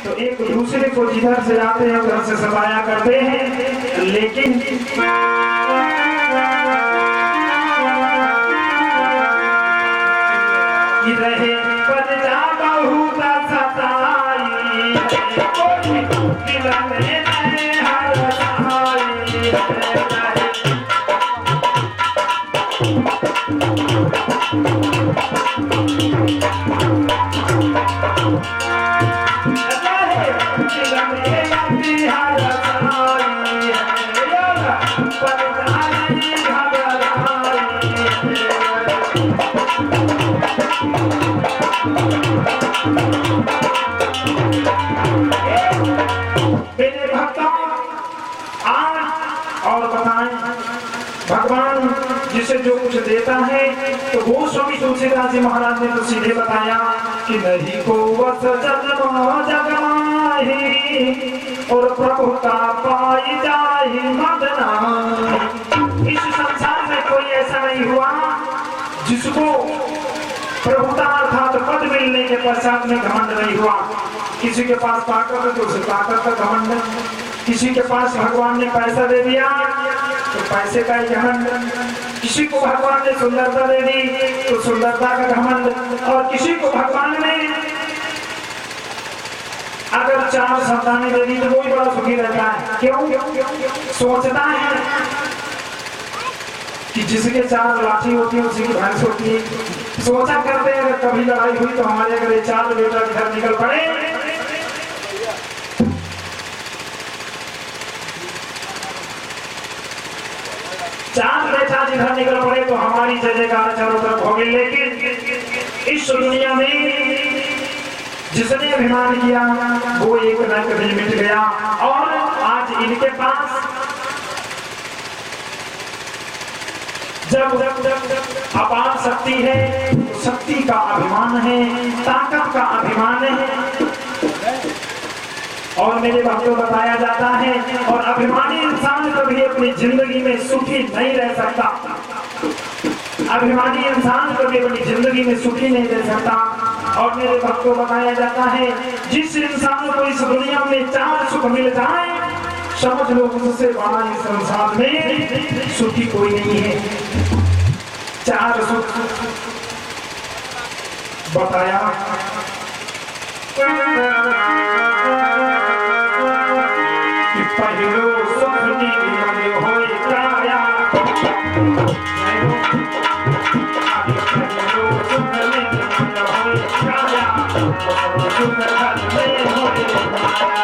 तो एक दूसरे को जिधर से आते हैं उधर से सताया करते हैं, लेकिन रहे पर जा बहुत सताई दिल में हर सहाई मेरे भक्तों और बताएं, भगवान जिसे जो कुछ देता है तो वो स्वामी तुलसीदास जी महाराज ने तो सीधे बताया कि नहीं को वस जन्म जगमाही और प्रभुता पाई जाहि मदना। इस संसार में कोई ऐसा नहीं हुआ जिसको प्रभुता अर्थात पद मिलने के पश्चात में घमंड नहीं हुआ। किसी के पास ताकत है तो उसे ताकत का घमंड, किसी के पास भगवान ने पैसा दे दिया तो पैसे का ही घमंड, किसी को भगवान ने सुंदरता दे दी तो सुंदरता का घमंड, और किसी को भगवान ने अगर 4 संतानें दे दी तो वो ही बड़ा सुखी रहता है। क्यों? सोचता है कि जिसके 4 लाठी होती है उसी की भैंस होती है। सोचा करते हैं अगर कभी लड़ाई हुई तो हमारे अगर 4 बेटा घर निकल पड़े, 4 बेटा जिधर निकल पड़े तो हमारी जय जयकार चारों तरफ होगी। लेकिन इस दुनिया में जिसने अभिमान किया वो एक न कभी मिट गया, और आज इनके पास जब अपार शक्ति है, शक्ति का अभिमान है, ताकत का अभिमान है। और मेरे भक्तों बताया जाता है, और अभिमानी इंसान कभी अपनी जिंदगी में सुखी नहीं रह सकता। अभिमानी इंसान कभी अपनी जिंदगी में सुखी नहीं रह सकता। और मेरे भक्तों बताया जाता है, जिस इंसान को इस दुनिया में 4 सुख मिल जाए समझ लो उससे बड़ा इस संसार में सुखी कोई नहीं है। 4 सुख बताया, कि पहलो सुख निर्मल होय काया, पहलो सुख निर्मल होय काया, सुख धन में होय माया।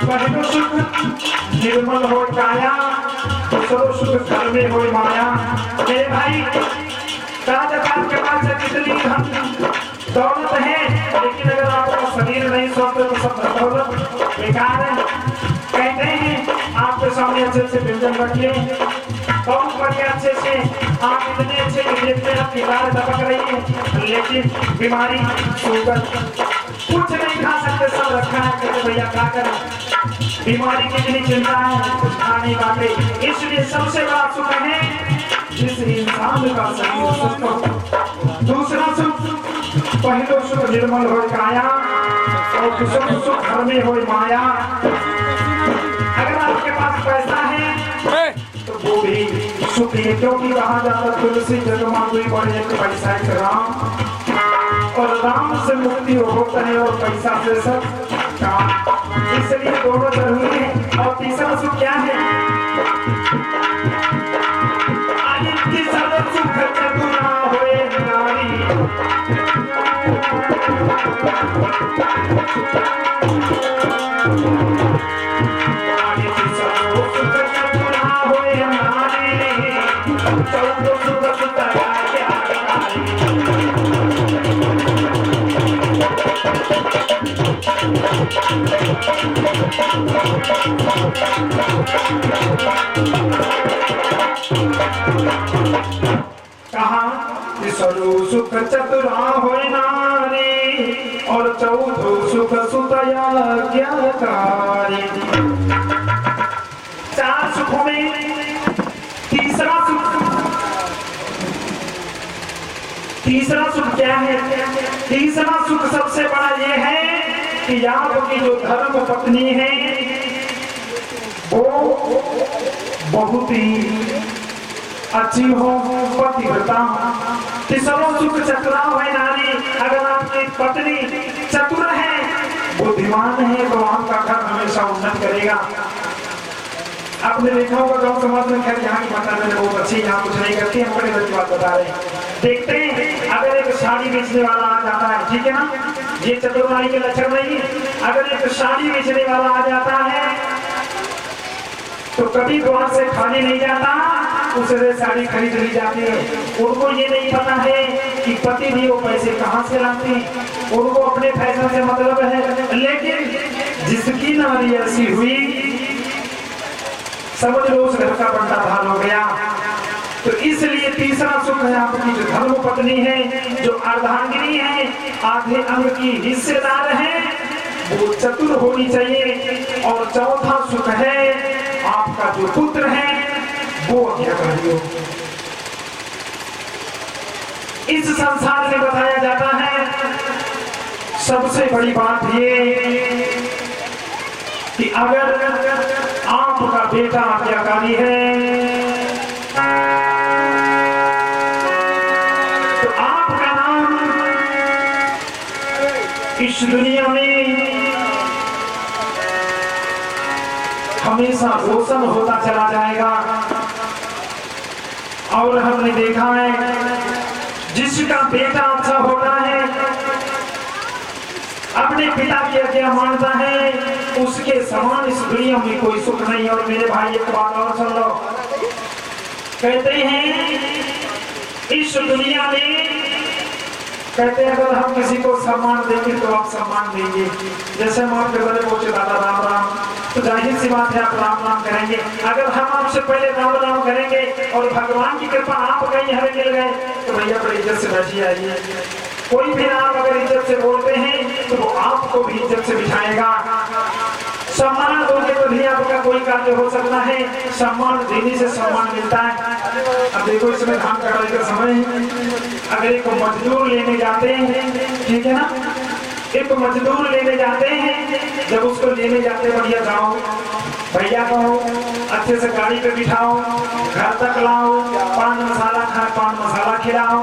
पहलो सुख निर्मल हो काया, दूसरो सुख घर में हो माया। मेरे भाई, राजपाल के पास कितनी धन दौलत है, लेकिन अगर आपका शरीर नहीं स्वस्थ तो सब दौलत बेकार है। कहते हैं आपके सामने अच्छे से व्यंजन रखिए, बहुत बढ़िया अच्छे से आप इतने अच्छे कि देखते हैं आपकी गाय दबक रही है, लेकिन बीमारी शुगर कुछ नहीं खा सकते, सब रखा है। कहते भैया क्या करें, बीमारी की इतनी चिंता है, कुछ खा नहीं पाते। इसलिए सबसे बड़ा सुख है जिस इंसान का शरीर सुस्त हो। दूसरा सुख, पहलो सुख निर्मल हो काया, और दूसरा सुख घर में हो माया। अगर आपके पास पैसा है तो वो भी सुख है, क्योंकि कहा जाता तुलसी जगमा कोई बड़े पैसा है राम, और राम से मुक्ति होता है और पैसा से सब काम। इसलिए दोनों जरूरी है। और तीसरा सुख क्या है, आदित्य सब सुख चतुरा होए नारी। आदित्य सब सुख चतुरा होए नारी, 14 सुख तया क्या कहा तीसरो सुख चतुरा होय नारी और चौथो सुख सुतया ज्ञाकारी। चार सुखों में तीसरा सुख क्या है? तीसरा सुख सबसे बड़ा ये है कि आपकी जो धर्म पत्नी है वो बहुत ही अच्छी हो, पतिव्रता। तीसरा सुख चतुरा है नारी, अगर आपकी पत्नी चतुर है, बुद्धिमान है, तो आपका घर हमेशा उन्नत करेगा। आपने देखा होगा गांव समाज में, खैर यहाँ की माता मैंने बहुत अच्छी, यहाँ कुछ नहीं करती, हम बड़े बड़ी बात बता रहे हैं। देखते हैं अगर एक साड़ी बेचने वाला आ जाता है, ठीक है ना, ये चतुर नारी के लक्षण नहीं। अगर एक साड़ी बेचने वाला आ जाता है तो कभी द्वार से खाली नहीं जाता, उससे साड़ी खरीद ली जाती है। उनको ये नहीं पता है कि पति भी वो पैसे कहाँ से लाते हैं, उनको अपने फैशन से मतलब है। लेकिन जिसकी नारी ऐसी हुई, समझ लो उस घर का बंटा भार हो गया। तो इसलिए तीसरा सुख है आपकी जो धर्म पत्नी है, जो अर्धांगिनी है, आधे अंग की हिस्सेदार है, वो चतुर होनी चाहिए। और चौथा सुख है आपका जो पुत्र है वो अज्ञाकारी हो। इस संसार में बताया जाता है सबसे बड़ी बात ये कि अगर आपका बेटा आज्ञाकारी है तो आपका नाम इस दुनिया में हमेशा रोशन होता चला जाएगा। और हमने देखा है जिसका बेटा अच्छा होता है, अपने पिता की आज्ञा मानता है, उसके समान इस दुनिया में कोई सुख नहीं। और मेरे भाई एक बात और सुन लो, कहते हैं इस दुनिया में, कहते हैं अगर हम किसी को सम्मान देंगे तो आप सम्मान देंगे। जैसे हम आपके बड़े पहुंचे दादा राम राम, तो जाहिर सी बात है आप राम राम करेंगे। अगर हम आपसे पहले राम राम करेंगे और भगवान की कृपा आप कहीं हमें मिल गए तो भैया बड़ी इज्जत से बैठिए आइए। कोई भी नाम अगर इज्जत से बोलते हैं तो वो आपको भी इज्जत से बिठाएगा। सम्मान दोगे तो भी आपका कोई कार्य हो सकता है, सम्मान देने से सम्मान मिलता है। अब देखो इसमें धान कटाई का समय है, अगर एक मजदूर लेने जाते हैं, ठीक है ना, एक मजदूर लेने जाते हैं, जब उसको लेने जाते बढ़िया जाओ, भैया कहो, अच्छे से गाड़ी पे बिठाओ, घर तक लाओ, पान मसाला खाए, पान मसाला खिलाओ,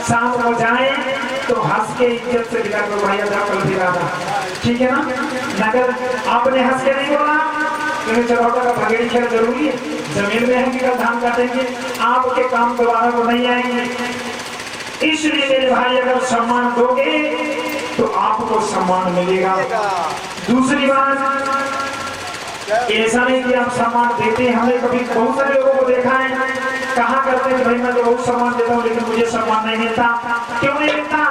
शाम को जाए तो हंस के इज्जत से बिता करो, भैया जाओ कल फिर आना, ठीक है ना। नगर आपने हंस के नहीं बोला क्योंकि चरौटा का भगेड़ी खेल जरूरी है, जमीन में है कि कल धान काटेंगे, आपके काम दोबारा को नहीं आएंगे। इसलिए मेरे भाई अगर सम्मान दोगे तो आपको सम्मान मिलेगा। दूसरी बात, ऐसा नहीं कि आप सम्मान देते हैं, हमने कभी बहुत सारे लोगों को देखा है, कहा करते हैं भाई मैं तो बहुत सम्मान देता हूँ लेकिन मुझे सम्मान नहीं मिलता। क्यों नहीं मिलता?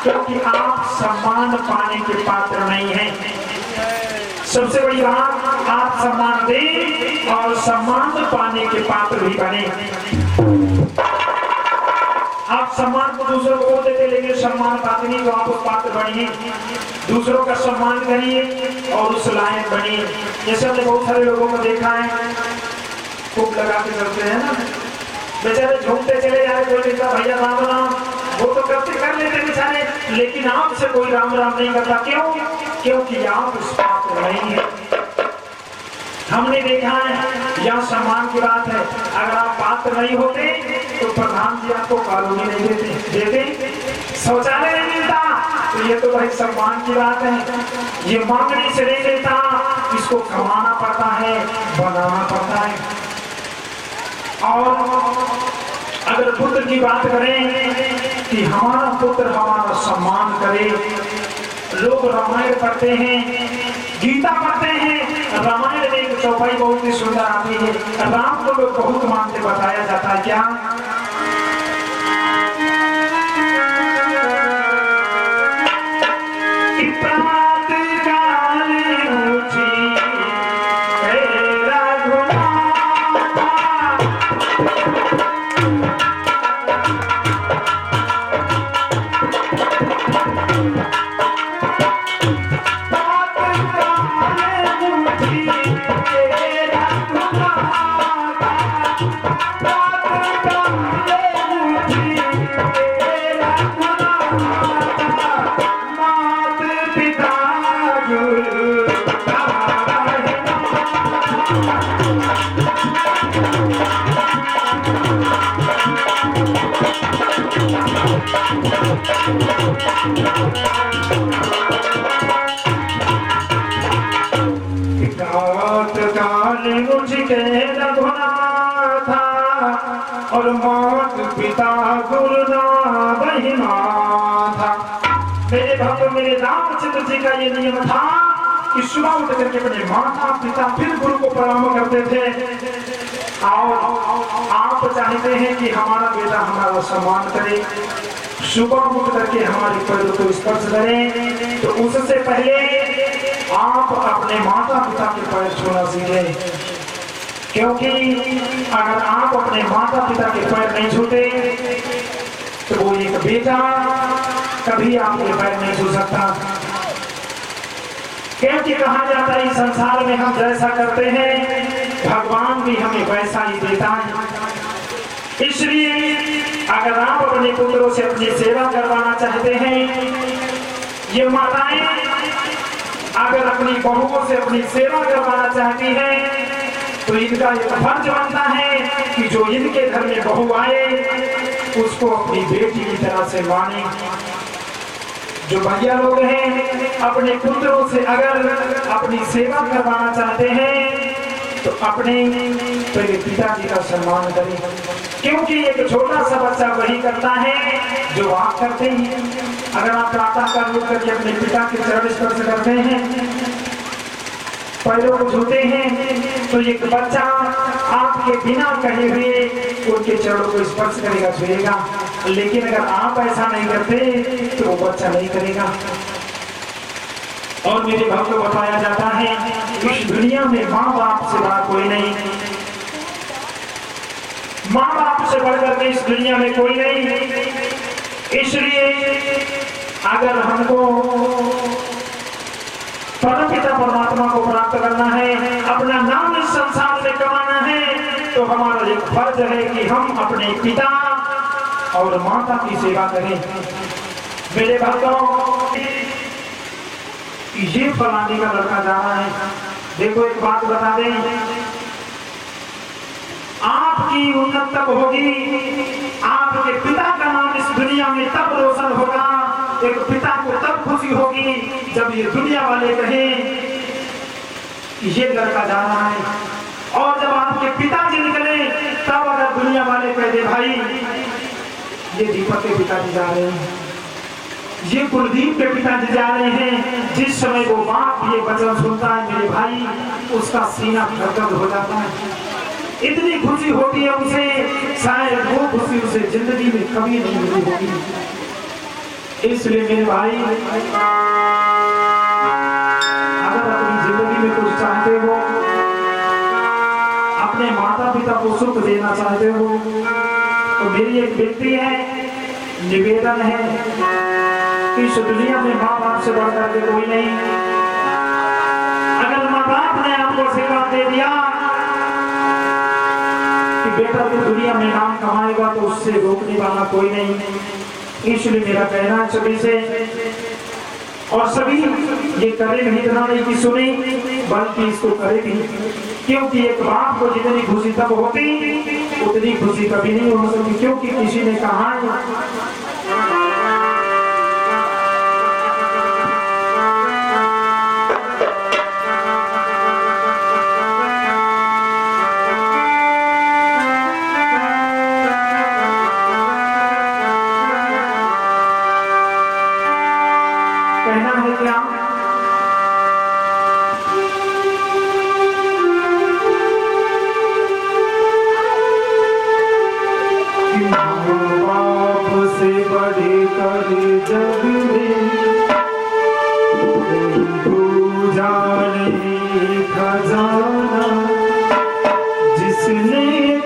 क्योंकि आप सम्मान पाने के पात्र नहीं हैं। सबसे बड़ी बात, आप सम्मान दें और सम्मान पाने के पात्र भी बने। आप सम्मान को दूसरों को देते लेकिन सम्मान पाते नहीं तो आप उस पात्र बनिए, दूसरों का सम्मान करिए और उस लायक बनिए। जैसे हमने बहुत सारे लोगों को देखा है, खूब लगा के चलते हैं ना, बेचारे झूमते चले जा रहे, कोई कहता भैया राम राम, वो तो करते कर लेते बेचारे, लेकिन आपसे कोई राम राम नहीं करता। क्यों? क्योंकि आप उस पात्र नहीं है। हमने देखा है यह सम्मान की बात है, अगर आप पात्र नहीं होते तो प्रधान जी आपको कॉलोनी नहीं देते, शौचालय नहीं मिलता, तो ये तो भाई सम्मान की बात है। ये मांगने से नहीं मिलता, इसको कमाना पड़ता है, बनाना पड़ता है। और अगर पुत्र की बात करें कि हमारा पुत्र हमारा सम्मान करे, लोग रामायण पढ़ते हैं, गीता पढ़ते हैं, रामायण में एक चौपाई बहुत ही सुंदर आती है, राम को लोग बहुत मानते, बताया जाता है क्या और मात पिता गुरुना महिमा था। मेरे भक्त मेरे रामचंद्र जी का ये नियम था कि सुबह उठ करके अपने माता पिता फिर गुरु को प्रणाम करते थे। और आप चाहते हैं कि हमारा बेटा हमारा सम्मान करे, सुबह उठ करके हमारे पैरों को स्पर्श करें, तो उससे पहले आप अपने माता पिता के पैर छूना सीखें। क्योंकि अगर आप अपने माता पिता के पैर नहीं छूते तो वो एक बेटा कभी आपके पैर नहीं छू सकता। क्योंकि कहा जाता है इस संसार में हम जैसा करते हैं भगवान भी हमें वैसा ही देता है। इसलिए अगर आप अपने पुत्रों से अपनी सेवा करवाना चाहते हैं, ये माताएं अगर अपनी बहुओं से अपनी सेवा करवाना चाहती हैं तो इनका एक फर्ज बनता है कि जो इनके घर में बहू आए उसको अपनी बेटी की तरह से माने। जो भैया लोग हैं अपने पुत्रों से अगर अपनी सेवा करवाना चाहते हैं तो अपने पहले पिताजी का सम्मान करें, क्योंकि एक छोटा सा बच्चा वही करता है जो आप करते हैं। अगर आप प्रातः काल उठ करके अपने पिता के चरण स्पर्श करते हैं, पैरों को छूते हैं, तो एक बच्चा आपके बिना कहे हुए उनके चरणों को स्पर्श करेगा, छुएगा। लेकिन अगर आप ऐसा नहीं करते तो वो बच्चा नहीं करेगा। और मेरे भक्त को बताया जाता है इस दुनिया में माँ बाप से बड़ा कोई नहीं, माँ बाप से बढ़कर के इस दुनिया में कोई नहीं। इसलिए अगर हमको परमपिता परमात्मा को प्राप्त करना है, अपना नाम इस संसार में कमाना है, तो हमारा एक फर्ज है कि हम अपने पिता और माता की सेवा करें। मेरे भक्तों, ये फलाने का लड़का जा रहा है, देखो एक बात बता दें, आपकी उन्नत तब होगी, आपके पिता का नाम इस दुनिया में तब रोशन होगा, एक पिता को तब खुशी होगी जब ये दुनिया वाले कहें कि ये लड़का जा रहा है। और जब आपके पिताजी निकले तब अगर दुनिया वाले कह दे भाई ये दीपक के पिताजी जा रहे हैं, ये कुलदीप के पिताजी जा रहे हैं, जिस समय वो बाप ये वचन सुनता है मेरे भाई उसका सीना धड़कन हो जाता है, इतनी खुशी होती है उसे, शायद वो खुशी उसे जिंदगी में कभी नहीं मिली होगी। इसलिए मेरे भाई अगर अपनी जिंदगी में कुछ चाहते हो, अपने माता पिता को सुख देना चाहते हो, तो मेरी एक विनती है, निवेदन है कि इस दुनिया में माँ बाप से बढ़कर के कोई नहीं। अगर माँ बाप ने आपको आशीर्वाद दे दिया कि बेटा तू दुनिया में नाम कमाएगा, तो उससे रोकने वाला कोई नहीं। इसलिए मेरा कहना सभी से, और सभी ये करे नहीं, इतना नहीं कि सुने बल्कि इसको करे भी, क्योंकि एक बाप को जितनी खुशी तब होती उतनी खुशी कभी नहीं हो सकती। क्योंकि किसी ने कहा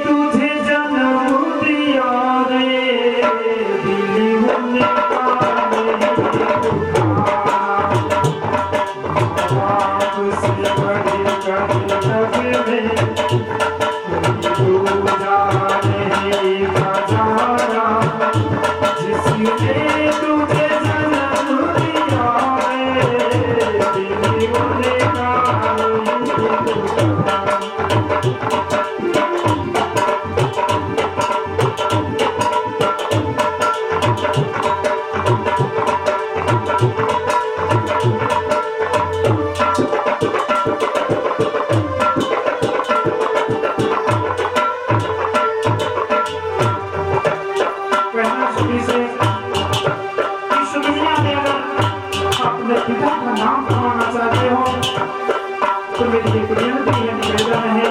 तुझे जन्म दिया रे, दिल होने का तो मेरी एक बेनती है, निवेदन है।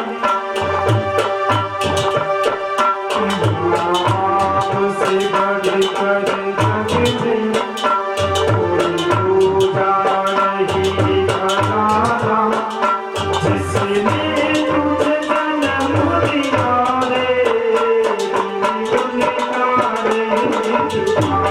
आपसे बढ़कर जग में कोई दूजा नहीं बनाता, जिसने तुझे जन्म दिया रे, उनका रे जुबान।